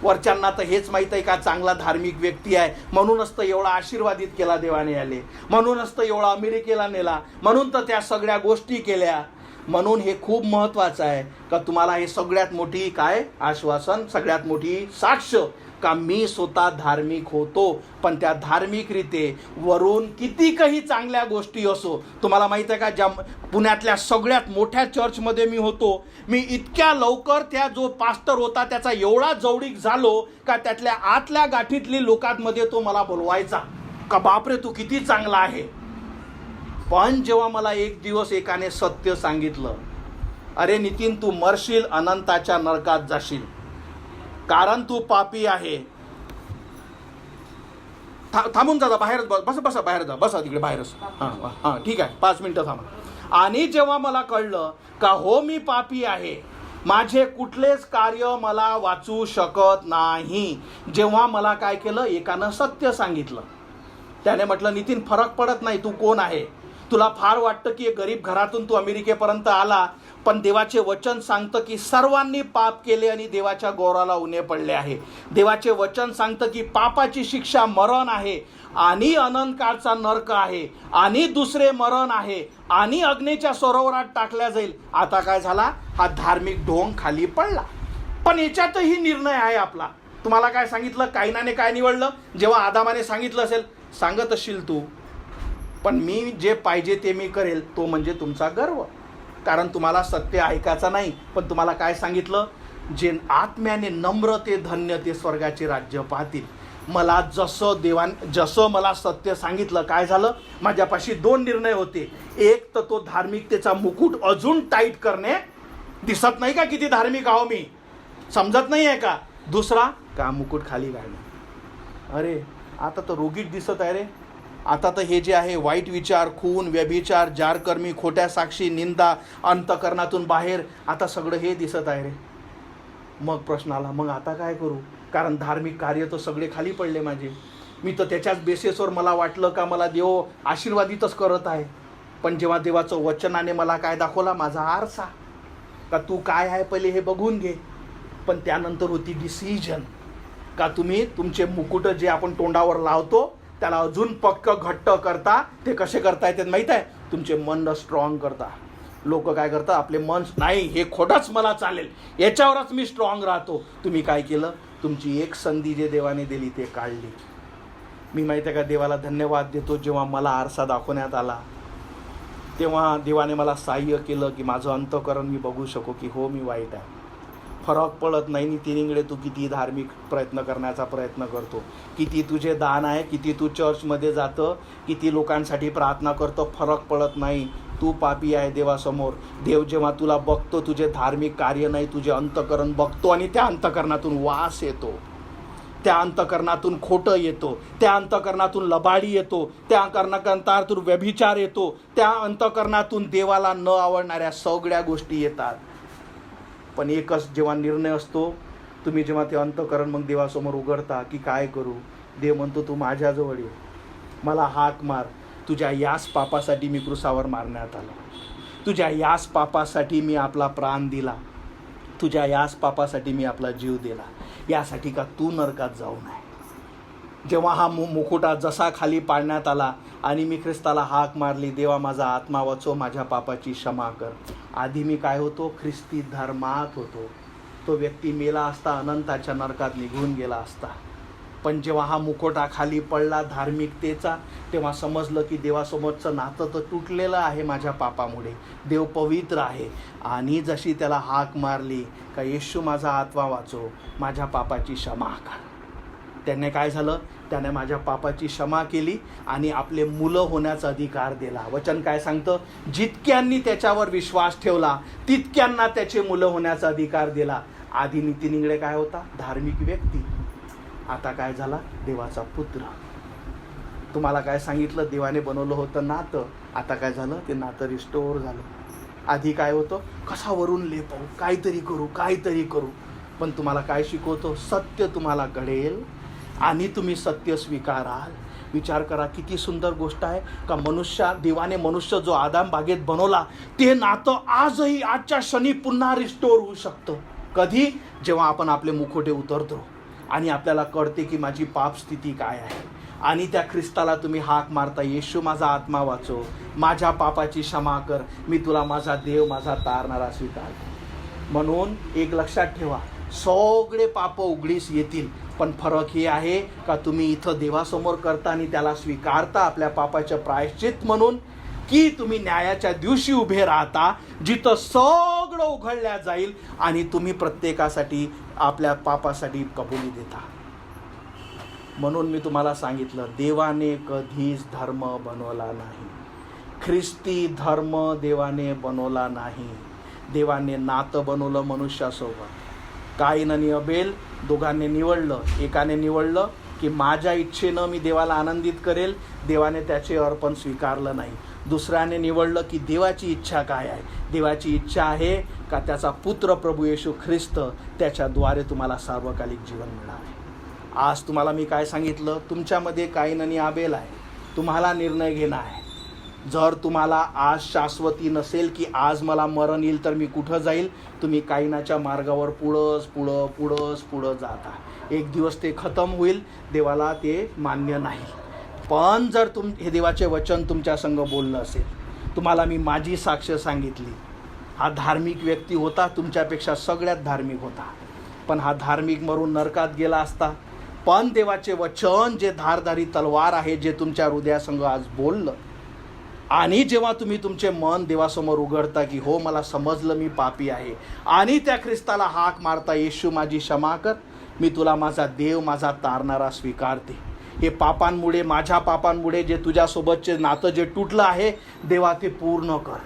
वरच्यांना तर हेच माहीत आहे का चांगला धार्मिक व्यक्ती आहे, म्हणूनच तर एवढा आशीर्वादित केला देवाने याले, म्हणूनच तर एवढा अमेरिकेला नेला, म्हणून तर त्या सगळ्या गोष्टी केल्या. म्हणून हे खूप महत्त्वाचं आहे का तुम्हाला हे सगळ्यात मोठी काय आश्वासन, सगळ्यात मोठी साक्ष का मी स्वतः धार्मिक होतो. पण त्या धार्मिक रीते वरून किती काही चांगल्या गोष्टी असो, तुम्हाला माहित आहे का, ज्या पुण्यातल्या सगळ्यात मोठ्या चर्चमध्ये मी होतो, मी इतक्या लवकर त्या जो पास्टर होता त्याचा एवढा जवळीक झालो का त्यातल्या आतल्या गाठीतली लोकांमध्ये तो मला बोलवायचा का बापरे तू किती चांगला आहे. पण जेव्हा मला एक दिवस एकाने सत्य सांगितलं, अरे नितीन तू मरशील, अनंताच्या नरकात जाशील, कारण तू पापी आहे. थांबून जा, बाहेर बसा बाहेर जा, बसा तिकडे बाहेरच. हां ठीक आहे, 5 मिनिटं थांबा. आणि जेव्हा मला कळलं का हो मी पापी आहे, माझे कुठलेच कार्य मला वाचू शकत नाही, जेव्हा मला काय केलं, एकानं सत्य सांगितलं. त्याने म्हटलं नितीन फरक पडत नाही तू कोण आहे, तुला फार वाटतं की गरीब घरातून तू अमेरिकेपर्यंत आला, पण देवाचे वचन सांगतं की सर्वांनी पाप केले आणि देवाच्या गौरवाला उणे पडले आहे. देवाचे वचन सांगतं की पापाची शिक्षा मरण आहे आणि अनंत काळचा नरक आहे आणि दुसरे मरण आहे आणि अग्नीच्या सरोवरात टाकल्या जाईल. आता काय झाला, हा धार्मिक ढोंग खाली पडला. पण याच्यातही निर्णय आहे आपला. तुम्हाला काय सांगितलं, कायनाने काय निवडलं, जेव्हा आदामाने सांगितलं असेल सांगत असशील तू, पण मी जे पाहिजे ते मी करेल, तो म्हणजे तुमचा गर्व. कारण तुम्हाला सत्य ऐकायचं नाही, पण तुम्हाला काय सांगितलं, जे आत्म्याने नम्र ते धन्य ते स्वर्गाचे राज्य पाहतील. मला जसं मला सत्य सांगितलं, काय झालं, माझ्यापाशी 2 निर्णय होते. एक तर तो धार्मिकतेचा मुकुट अजून टाईट करणे, दिसत नाही का किती धार्मिक आहो मी, समजत नाही आहे का. दुसरा का मुकुट खाली घालणे, अरे आता तर रोगीच दिसत आहे रे, आता तर हे जे आहे वाईट विचार, खून, व्यभिचार, जारकर्मी, खोट्या साक्षी, निंदा, अंतकरणातून बाहेर, आता सगळं हे दिसत आहे रे. मग प्रश्न आला, मग आता काय करू, कारण धार्मिक कार्य तर सगळे खाली पडले माझे. मी तर त्याच्याच बेसिसवर मला वाटलं का मला देव आशीर्वादितच करत आहे. पण जेव्हा देवाचं वचनाने मला काय दाखवला, माझा आरसा, का तू काय आहे पहिले हे बघून घे. पण त्यानंतर होती डिसिजन, का तुम्ही तुमचे मुकुट जे आपण तोंडावर लावतो त्याला अजून पक्क घट्ट करता? ते कसे करता येतात माहीत आहे? तुमचे मन स्ट्रॉंग करता. लोक काय करतात, आपले मन नाही हे खोटंच मला चालेल, याच्यावरच मी स्ट्रॉंग राहतो. तुम्ही काय केलं? तुमची एक संधी जे देवाने दिली ते काढली. मी माहिती आहे का देवाला धन्यवाद देतो, जेव्हा मला आरसा दाखवण्यात आला तेव्हा देवाने मला सहाय्य केलं की माझं अंतःकरण मी बघू शकू की हो मी वाईट आहे. फरक पडत नाही नितीनिंगळे तू किती धार्मिक प्रयत्न करण्याचा प्रयत्न करतो, किती तुझे दान आहे, किती तू चर्चमध्ये जातं, किती लोकांसाठी प्रार्थना करतो, फरक पडत नाही. तू पापी आहे देवासमोर. देव जेव्हा तुला बघतो तुझे धार्मिक कार्य नाही, तुझे अंतःकरण बघतो आणि त्या अंतःकरणातून वास येतो, त्या अंतःकरणातून खोटं येतो, त्या अंतःकरणातून लबाडी येतो, त्या अंतःकरणातून व्यभिचार येतो, त्या अंतःकरणातून देवाला न आवडणाऱ्या सगळ्या गोष्टी येतात. पण एकच जेव्हा निर्णय असतो, तुम्ही जेव्हा ते अंतःकरण मग देवासमोर उघडता की काय करू, देव म्हणतो तू माझ्याजवळ ये, मला हाक मार. तुझ्या याच पापासाठी मी क्रूसावर मारण्यात आलो, तुझ्या याच पापासाठी मी आपला प्राण दिला, तुझ्या याच पापासाठी मी आपला जीव दिला, यासाठी का तू नरकात जाऊ नये. जेव्हा हा मुकुटा जसा खाली पाडण्यात आला आणि मी ख्रिस्ताला हाक मारली, देवा माझा आत्मा वाचव, माझ्या पापाची क्षमा कर. आधी मी काय होतो? ख्रिस्ती धर्मात होतो. तो व्यक्ती मेला असता अनंताच्या नरकात निघून गेला असता. पण जेव्हा हा मुकुटा खाली पडला धार्मिकतेचा, तेव्हा समजलं की देवासमोरचं नातं तर तुटलेलं आहे माझ्या पापामुळे, देव पवित्र आहे. आणि जशी त्याला हाक मारली का येशू माझा आत्मा वाचव, माझ्या पापाची क्षमा कर, त्याने काय झालं? त्याने माझ्या पापाची क्षमा केली आणि आपले मुलं होण्याचा अधिकार दिला. वचन काय सांगतं? जितक्यांनी त्याच्यावर विश्वास ठेवला तितक्यांना त्याचे मुलं होण्याचा अधिकार दिला. आधी नितीनिंगळे काय होता? धार्मिक व्यक्ती. आता काय झाला? देवाचा पुत्र. तुम्हाला काय सांगितलं? देवाने बनवलं होतं नातं, आता काय झालं? ते नातं रिस्टोर झालं. आधी काय होतं? कशावरून लेपवू, काहीतरी करू. पण तुम्हाला काय शिकवतो? सत्य तुम्हाला कळेल आणि तुम्ही सत्य स्वीकाराल. विचार करा किती सुंदर गोष्ट आहे का देवाने मनुष्य जो आदाम बागेत बनवला ते नातं आजही आजच्या क्षणी पुन्हा रिस्टोर होऊ शकतं. कधी? जेव्हा आपण आपले मुखोटे उतरतो आणि आपल्याला कळते की माझी पाप स्थिती काय आहे आणि त्या ख्रिस्ताला तुम्ही हाक मारता, येशू माझा आत्मा वाचव, माझ्या पापाची क्षमा कर, मी तुला माझा देव माझा तारणारा स्वीकारतो. म्हणून एक लक्षात ठेवा, सगळे पाप उघडीस येतील, पण फरक हे आहे का तुम्ही इथं देवासमोर करता आणि त्याला स्वीकारता आपल्या पापाचं प्रायश्चित म्हणून, की तुम्ही न्यायाच्या दिवशी उभे राहता जिथं सगळं उघडल्या जाईल आणि तुम्ही प्रत्येकासाठी आपल्या पापासाठी कबुली देता. म्हणून मी तुम्हाला सांगितलं, देवाने कधीच धर्म बनवला नाही, ख्रिस्ती धर्म देवाने बनवला नाही. देवाने नातं बनवलं मनुष्यासोबत. काईन आणि अबेल दोघांनी निवडलं. एकाने निवडलं की माझ्या इच्छेनं मी देवाला आनंदित करेल, देवाने त्याचे अर्पण स्वीकारलं नाही. दुसऱ्याने निवडलं की देवाची इच्छा काय आहे? देवाची इच्छा आहे का त्याचा पुत्र प्रभू येशू ख्रिस्त त्याच्याद्वारे तुम्हाला सार्वकालिक जीवन मिळावे. आज तुम्हाला मी काय सांगितलं? तुमच्यामध्ये काईन आणि आबेल आहे, तुम्हाला निर्णय घेणं आहे. जर तुम्हाला आज शाश्वती नसेल की आज मला मरण येईल तर मी कुठं जाईल, तुम्ही काईनाच्या मार्गावर पुढं जाता. एक दिवस ते खतम होईल, देवाला ते मान्य नाही. पण जर हे देवाचे वचन तुमच्या संग बोललं असेल, तुम्हाला मी माझी साक्ष सांगितली, हा धार्मिक व्यक्ती होता, तुमच्यापेक्षा सगळ्यात धार्मिक होता, पण हा धार्मिक मरून नरकात गेला असता. पण देवाचे वचन जे धारधारी तलवार आहे, जे तुमच्या हृदयासंग आज बोललं, आणि जेव्हा तुम्ही तुमचे मन देवासमोर उघडता की हो मला समजलं मी पापी आहे, आणि त्या ख्रिस्ताला हाक मारता, येशू माझी क्षमा कर, मी तुला माझा देव माझा तारणारा स्वीकारते. हे पापांमुळे, माझ्या पापांमुळे जे तुझ्यासोबतचे नातं जे तुटलं आहे, देवा ते पूर्ण कर,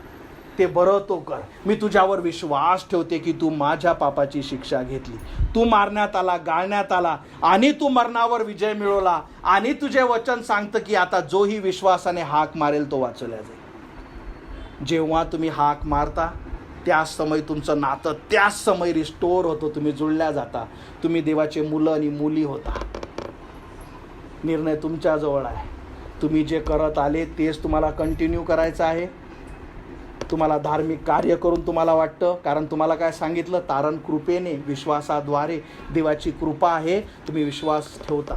ते बरं तो कर. मी तुझ्यावर विश्वास ठेवते की तू माझ्या पापाची शिक्षा घेतली, तू मारण्यात आला, गाळण्यात आला आणि तू मरणावर विजय मिळवला. आणि तुझे वचन सांगतं की आता जोही विश्वासाने हाक मारेल तो वाचवला जाईल. जेव्हा तुम्ही हाक मारता त्याच समय तुमचं नातं त्याच समय रिस्टोर होतं, तुम्ही जुळल्या जाता, तुम्ही देवाचे मुलं आणि मुली होता. निर्णय तुमच्याजवळ आहे. तुम्ही जे करत आले तेच तुम्हाला कंटिन्यू करायचं आहे तुम्हाला धार्मिक कार्य करून तुम्हाला वाटतं, कारण तुम्हाला काय सांगितलं, तारण कृपेने विश्वासाद्वारे देवाची कृपा आहे, तुम्ही विश्वास ठेवता.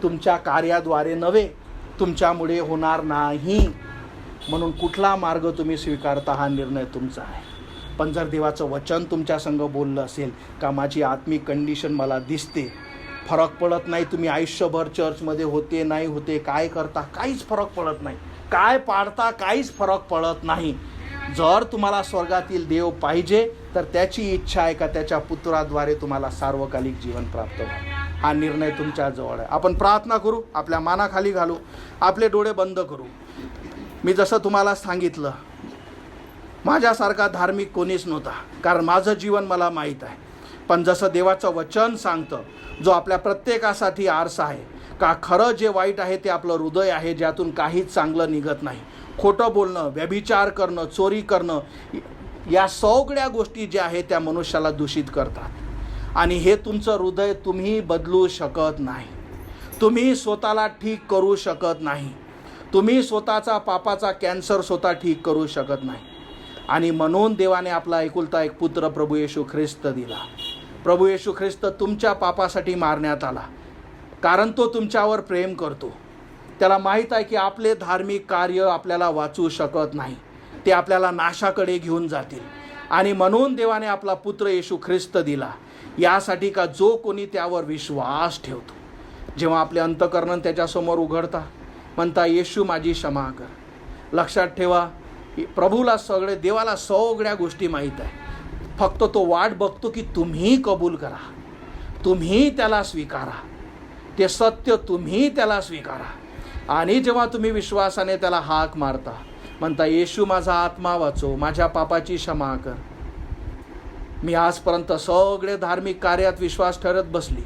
तुमच्या कार्याद्वारे नव्हे, तुमच्यामुळे होणार नाही. म्हणून कुठला मार्ग तुम्ही स्वीकारता हा निर्णय तुमचा आहे. पण जर देवाचं वचन तुमच्या संग बोललं असेल का माझी आत्मिक कंडिशन मला दिसते, फरक पडत नाही तुम्ही आयुष्यभर चर्चमध्ये होते नाही होते, काय करता काहीच फरक पडत नाही, काय पाडता काहीच फरक पडत नाही. जर तुम्हाला स्वर्गातील देव पाहिजे तर त्याची इच्छा आहे का त्याच्या पुत्राद्वारे तुम्हाला सार्वकालिक जीवन प्राप्त व्हावं. हा निर्णय तुमच्या जवळ आहे. आपण प्रार्थना करू, आपल्या मानाखाली घालू, आपले डोळे बंद करू. मी जसं तुम्हाला सांगितलं, माझ्यासारखा धार्मिक कोणीच नव्हता, कारण माझं जीवन मला माहीत आहे. पण जसं देवाचं वचन सांगतं, जो आपल्या प्रत्येकासाठी आरसा आहे, का खरं जे वाईट आहे ते आपलं हृदय आहे, ज्यातून काहीच चांगलं निघत नाही. खोटं बोलणं, व्यभिचार करणं, चोरी करणं, या सगळ्या गोष्टी ज्या आहेत त्या मनुष्याला दूषित करतात. आणि हे तुमचं हृदय तुम्ही बदलू शकत नाही, तुम्ही स्वतःला ठीक करू शकत नाही, तुम्ही स्वतःचा पापाचा कॅन्सर स्वतः ठीक करू शकत नाही. आणि म्हणून देवाने आपला एकुलता एक पुत्र प्रभू येशू ख्रिस्त दिला. प्रभू येशू ख्रिस्त तुमच्या पापासाठी मारण्यात आला, कारण तो तुमच्यावर प्रेम करतो. त्याला माहीत आहे की आपले धार्मिक कार्य आपल्याला वाचवू शकत नाही, ते आपल्याला नाशाकडे घेऊन जातील. आणि म्हणून देवाने आपला पुत्र येशू ख्रिस्त दिला, यासाठी का जो कोणी त्यावर विश्वास ठेवतो, जेव्हा आपले अंतःकरण त्याच्यासमोर उघडता, म्हणता येशू माझी क्षमा कर. लक्षात ठेवा, प्रभूला देवाला सगळ्या गोष्टी माहीत आहे. फक्त तो वाट बघतो की तुम्ही कबूल करा, तुम्ही त्याला स्वीकारा, ते सत्य तुम्ही त्याला स्वीकारा. आणि जेव्हा तुम्ही विश्वासाने त्याला हाक मारता, म्हणता येशू माझा आत्मा वाचव, माझ्या पापाची क्षमा कर. मी आजपर्यंत सगळे धार्मिक कार्यात विश्वास ठरत बसली,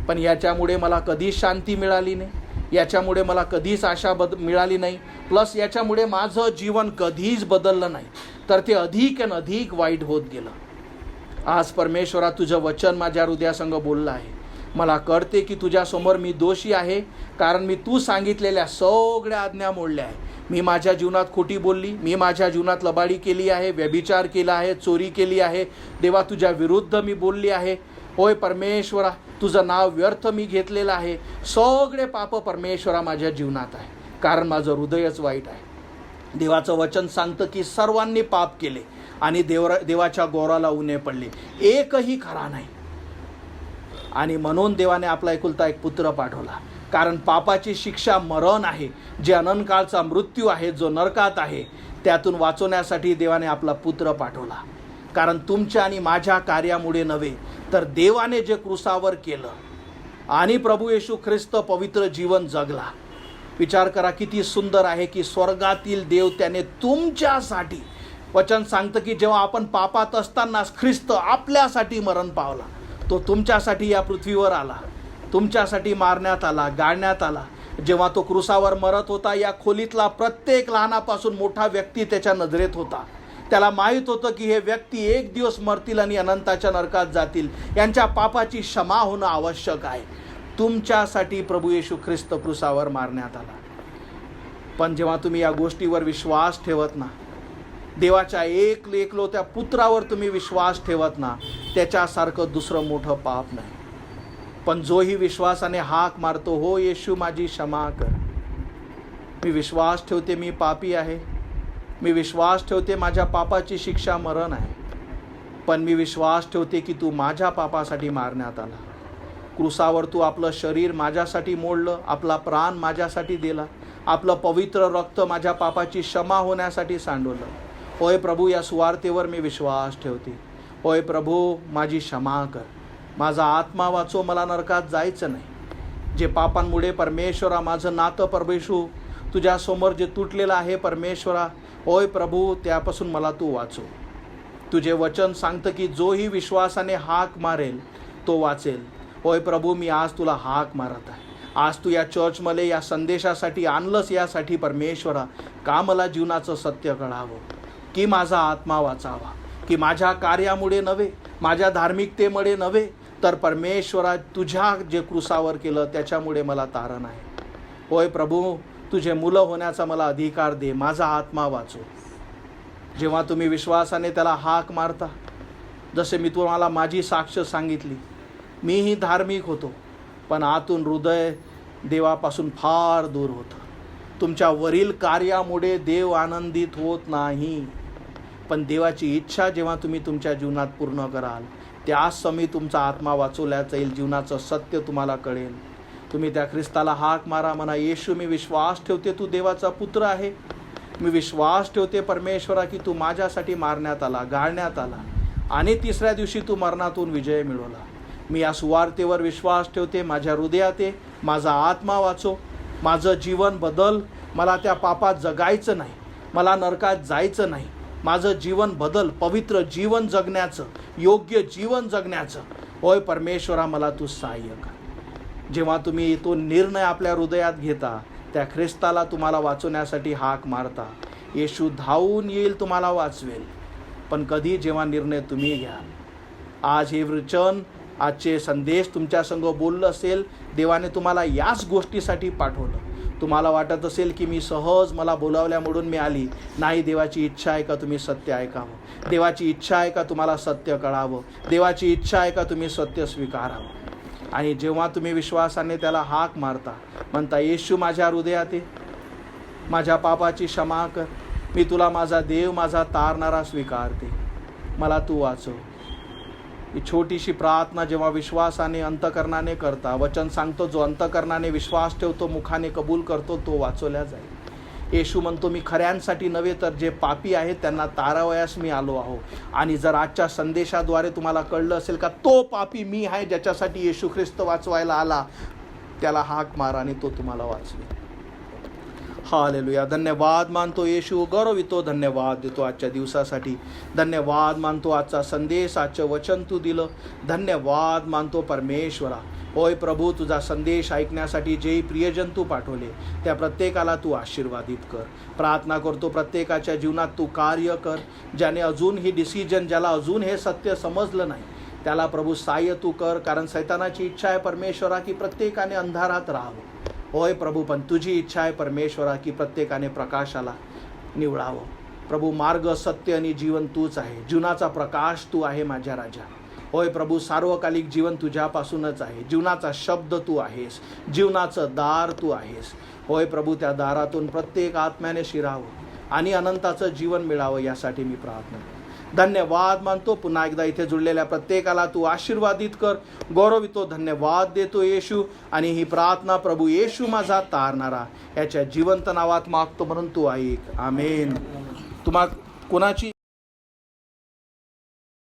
पण याच्यामुळे मला कधीच शांती मिळाली नाही, याच्यामुळे मला कधीच आशा मिळाली नाही, प्लस याच्यामुळे माझं जीवन कधीच बदललं नाही, तर ते अधिक आणि अधिक वाईट होत गेलं. आज परमेश्वरा तुझं वचन माझ्या हृदयासंग बोललं आहे. मला कळते की तुझ्यासमोर मी दोषी आहे, कारण मी तू सांगितलेल्या सगळ्या आज्ञा मोडल्या आहे. मी माझ्या जीवनात खोटी बोलली, मी माझ्या जीवनात लबाडी केली आहे, व्यभिचार केला आहे, चोरी केली आहे. देवा तुझ्या विरुद्ध मी बोलली आहे. होय परमेश्वरा, तुझं नाव व्यर्थ मी घेतलेलं आहे. सगळे पाप परमेश्वरा माझ्या जीवनात आहे, कारण माझं हृदयच वाईट आहे. देवाचं वचन सांगतं की सर्वांनी पाप केले आणि देवाच्या गौराला उणे पडले, एकही खरा नाही. आणि म्हणून देवाने आपला एकुलता एक पुत्र पाठवला, कारण पापाची शिक्षा मरण आहे, जे अनंतकाळचा मृत्यू आहे, जो नरकात आहे, त्यातून वाचवण्यासाठी देवाने आपला पुत्र पाठवला. कारण तुमच्या आणि माझ्या कार्यामुळे नव्हे, तर देवाने जे क्रूसावर केलं आणि प्रभू येशू ख्रिस्त पवित्र जीवन जगला. विचार करा किती सुंदर आहे की स्वर्गातील देव त्याने तुमच्यासाठी, वचन सांगतं की जेव्हा आपण पापात असताना ख्रिस्त आपल्यासाठी मरण पावला. तो तुमच्यासाठी या पृथ्वीवर आला, तुमच्यासाठी मारण्यात आला, गाळण्यात आला. जेव्हा तो क्रूसावर मरत होता, या खोलीतला प्रत्येक लहानापासून मोठा व्यक्ती त्याच्या नजरेत होता. त्याला माहीत होतं की हे व्यक्ती एक दिवस मरतील आणि अनंताच्या नरकात जातील, यांच्या पापाची क्षमा होणं आवश्यक आहे. तुमच्यासाठी प्रभू येशू ख्रिस्त क्रूसावर मारण्यात आला. पण जेव्हा तुम्ही या गोष्टीवर विश्वास ठेवत ना, देवाच्या एकलो त्या पुत्रावर तुम्ही विश्वास ठेवत ना, त्याच्यासारखं दुसरं मोठं पाप नाही. पण जोही विश्वासाने हाक मारतो, हो येशू माझी क्षमा कर, मी विश्वास ठेवते मी पापी आहे, मी विश्वास ठेवते माझ्या पापाची शिक्षा मरण आहे, पण मी विश्वास ठेवते की तू माझ्या पापासाठी मारण्यात आला. क्रूसावर तू आपलं शरीर माझ्यासाठी मोडलं, आपला प्राण माझ्यासाठी दिला, आपलं पवित्र रक्त माझ्या पापाची क्षमा होण्यासाठी सांडवलं. होय प्रभू, या सुवार्तेवर मी विश्वास ठेवते. होय प्रभू, माझी क्षमा कर, माझा आत्मा वाचव, मला नरकात जायचं नाही. जे पापांमुळे परमेश्वरा माझं नातं परमेशू तुझ्यासमोर जे तुटलेलं आहे परमेश्वरा, होय प्रभू, त्यापासून मला तू वाचव. तुझे वचन सांगतं की जोही विश्वासाने हाक मारेल तो वाचेल. होय प्रभू, मी आज तुला हाक मारत आहे. आज तू या चर्चमध्ये या संदेशासाठी आणलंस, यासाठी परमेश्वरा का मला जीवनाचं सत्य कळावं, की माझा आत्मा वाचावा, की माझ्या कार्यामुळे नव्हे, माझ्या धार्मिकतेमुळे नव्हे, तर परमेश्वरा तुझ्या जे क्रूसावर केलं त्याच्यामुळे मला तारण आहे. होय प्रभू, तुझे मुलं होण्याचा मला अधिकार दे, माझा आत्मा वाचव. जेव्हा तुम्ही विश्वासाने त्याला हाक मारता, जसे मी तुम्हाला माझी साक्ष सांगितली, मीही धार्मिक होतो, पण आतून हृदय देवापासून फार दूर होतं. तुमच्या वरील कार्यामुळे देव आनंदित होत नाही, पण देवाची इच्छा जेव्हा तुम्ही तुमच्या जीवनात पूर्ण कराल, त्याच समय तुमचा आत्मा वाचवल्या जाईल, जीवनाचं सत्य तुम्हाला कळेल. तुम्ही त्या ख्रिस्ताला हाक मारा, म्हणा, येशू मी विश्वास ठेवते तू देवाचा पुत्र आहे. मी विश्वास ठेवते परमेश्वरा की तू माझ्यासाठी मारण्यात आला, गाळण्यात आला आणि तिसऱ्या दिवशी तू मरणातून विजय मिळवला. मी या सुवार्तेवर विश्वास ठेवते. माझ्या हृदयात ये, माझा आत्मा वाचव, माझं जीवन बदल. मला त्या पापात जगायचं नाही, मला नरकात जायचं नाही. माझं जीवन बदल, पवित्र जीवन जगण्याचं, योग्य जीवन जगण्याचं. होय परमेश्वरा, मला तू सहाय्य कर. जेव्हा तुम्ही तो निर्णय आपल्या हृदयात घेता, त्या ख्रिस्ताला तुम्हाला वाचवण्यासाठी हाक मारता, येशू धावून येईल, तुम्हाला वाचवेल. पण कधी? जेव्हा निर्णय तुम्ही घ्याल. आज हे वचन, आजचे संदेश तुमच्या संग बोललं असेल, देवाने तुम्हाला याच गोष्टीसाठी पाठवलं. तुम्हाला वाटत असेल की मी सहज, मला बोलावल्यामुळं मी आली. नाही, देवाची इच्छा आहे का तुम्ही सत्य ऐकावं, देवाची इच्छा आहे का तुम्हाला सत्य कळावं, देवाची इच्छा आहे का तुम्ही सत्य स्वीकारावं. आणि जेव्हा तुम्ही विश्वासाने त्याला हाक मारता, म्हणता, येशू माझ्या हृदयात ये, माझ्या पापाची क्षमा कर, मी तुला माझा देव, माझा तारणारा स्वीकारते, मला तू वाचव. ही छोटीशी प्रार्थना जेव्हा विश्वासाने अंतकरणाने करता, वचन सांगतो, जो अंतकरणाने विश्वास ठेवतो, मुखाने कबूल करतो, तो वाचवल्या जाईल. येशू म्हणतो, मी खऱ्यांसाठी नव्हे तर जे पापी आहेत त्यांना तारावयास मी आलो आहो. आणि जर आजच्या संदेशाद्वारे तुम्हाला कळलं असेल का तो पापी मी आहे ज्याच्यासाठी येशू ख्रिस्त वाचवायला आला, त्याला हाक मारा आणि तो तुम्हाला वाचवेल. हालेलुया. धन्यवाद मानतो येशू, गौरवितो, धन्यवाद देतो आजच्या दिवसासाठी. धन्यवाद मानतो आजचा संदेश, आजचं वचन तू दिलं. धन्यवाद मानतो परमेश्वरा. होय प्रभू, तुझा संदेश ऐकण्यासाठी जे प्रियजन तू पाठवले, त्या प्रत्येकाला तू आशीर्वादित कर. प्रार्थना करतो प्रत्येकाच्या जीवनात तू कार्य कर. ज्याने अजून ही डिसिजन, ज्याला अजून हे सत्य समजलं नाही, त्याला प्रभू सहाय्य तू कर. कारण सैतानाची इच्छा आहे परमेश्वरा की प्रत्येकाने अंधारात राहावं. होय प्रभू, पण तुझी इच्छा आहे परमेश्वरा की प्रत्येकाने प्रकाशाला निवडावं. प्रभू, मार्ग, सत्य आणि जीवन तूच आहे. जीवनाचा प्रकाश तू आहे माझ्या राजा. होय प्रभू, सार्वकालिक जीवन तुझ्यापासूनच आहे. जीवनाचा शब्द तू आहेस, जीवनाचं दार तू आहेस. होय प्रभू, त्या दारातून प्रत्येक आत्म्याने शिरावं आणि अनंताचं जीवन मिळावं, यासाठी मी प्रार्थना करतो. धन्यवाद मानतो. पुन्हा एकदा इथे जुळलेल्या प्रत्येकाला तू आशीर्वादित कर, गौरवितो, धन्यवाद देतो येशू. आणि ही प्रार्थना प्रभू येशू माझा तारणारा, याच्या जिवंत नावात मागतो म्हणून तू ऐक. आमेन. तुम्हा कोणाची